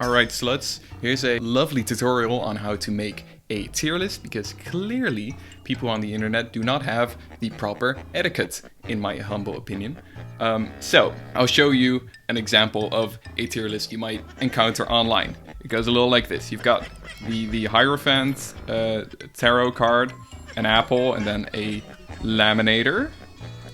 Alright sluts, here's a lovely tutorial on how to make a tier list, because clearly people on the internet do not have the proper etiquette, in my humble opinion. So, I'll show you an example of a tier list you might encounter online. It goes a little like this. You've got the Hierophant tarot card, an apple, and then a laminator,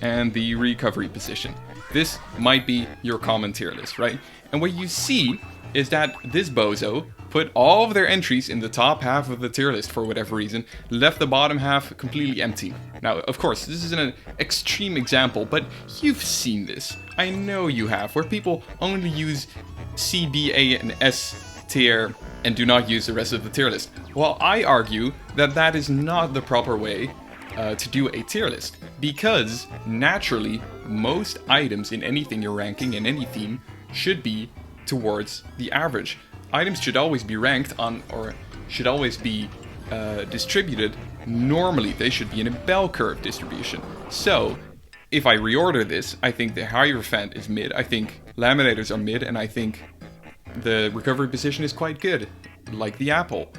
and the recovery position. This might be your common tier list, right? And what you see is that this bozo put all of their entries in the top half of the tier list for whatever reason, left the bottom half completely empty. Now, of course, this is an extreme example, but you've seen this. I know you have, where people only use C, B, A, and S tier and do not use the rest of the tier list. Well, I argue that that is not the proper way to do a tier list, because naturally, most items in anything you're ranking in any theme should be towards the average. Items should always be ranked on, or should always be distributed normally. They should be in a bell curve distribution. So, if I reorder this, I think the Hierophant is mid, I think Laminators are mid, and I think the recovery position is quite good, like the apple.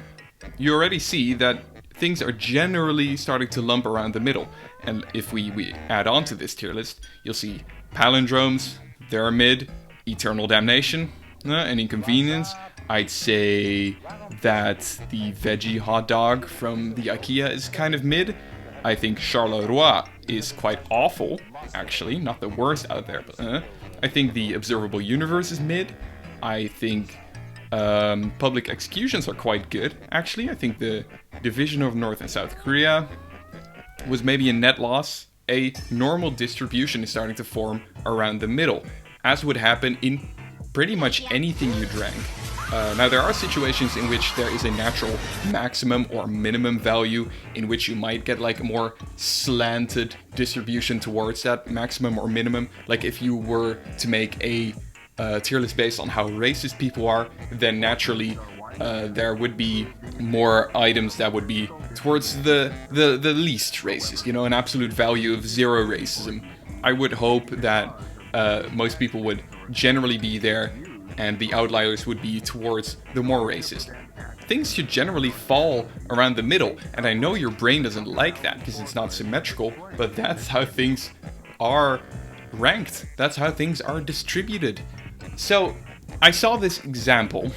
You already see that things are generally starting to lump around the middle, and if we add on to this tier list, you'll see palindromes, they're mid, Eternal Damnation, an inconvenience. I'd say that the veggie hot dog from the IKEA is kind of mid. I think Charleroi is quite awful, actually, not the worst out there, but I think the Observable Universe is mid. I think Public Executions are quite good, actually. I think the Division of North and South Korea was maybe a net loss. A normal distribution is starting to form around the middle, as would happen in pretty much anything you'd rank. Now, there are situations in which there is a natural maximum or minimum value in which you might get like a more slanted distribution towards that maximum or minimum. Like if you were to make a tier list based on how racist people are, then naturally there would be more items that would be towards the least racist, you know, an absolute value of 0 racism. I would hope that most people would generally be there, and the outliers would be towards the more racist. Things should generally fall around the middle, and I know your brain doesn't like that because it's not symmetrical, but that's how things are ranked. That's how things are distributed. So, I saw this example,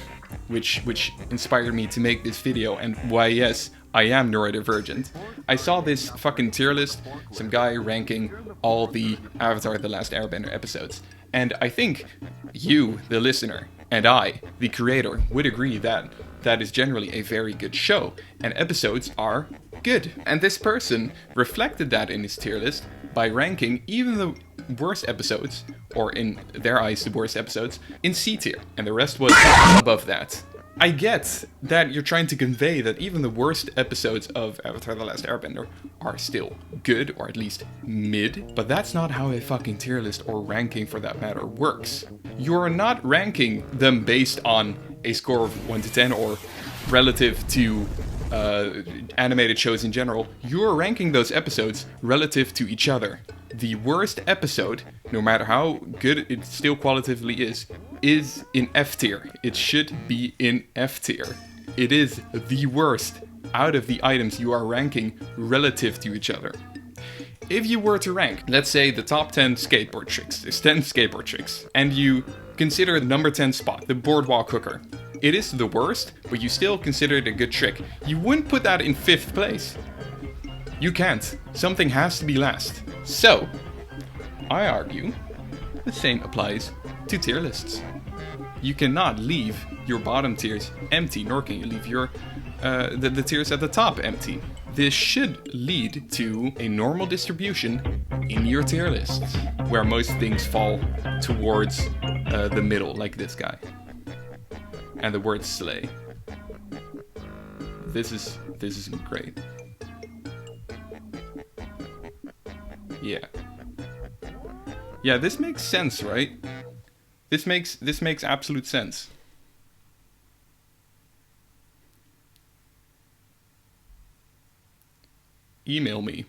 which inspired me to make this video, and why yes, I am neurodivergent. I saw this fucking tier list, some guy ranking all the Avatar The Last Airbender episodes. And I think you, the listener, and I, the creator, would agree that that is generally a very good show, and episodes are good. And this person reflected that in his tier list by ranking even the worst episodes, or in their eyes the worst episodes, in C tier, and the rest was above that. I get that you're trying to convey that even the worst episodes of Avatar The Last Airbender are still good, or at least mid, but that's not how a fucking tier list, or ranking for that matter, works. You're not ranking them based on a score of 1 to 10 or relative to animated shows in general. You're ranking those episodes relative to each other. The worst episode, no matter how good it still qualitatively is in F tier. It should be in F tier. It is the worst out of the items you are ranking relative to each other. If you were to rank, let's say, the top 10 skateboard tricks, there's 10 skateboard tricks, and you consider the number 10 spot, the boardwalk hooker. It is the worst, but you still consider it a good trick. You wouldn't put that in 5th place. You can't. Something has to be last. So, I argue the same applies to tier lists. You cannot leave your bottom tiers empty, nor can you leave your the tiers at the top empty. This should lead to a normal distribution in your tier lists, where most things fall towards the middle, like this guy. And the word slay. This isn't great. Yeah. Yeah, this makes sense, right? This makes absolute sense. Email me.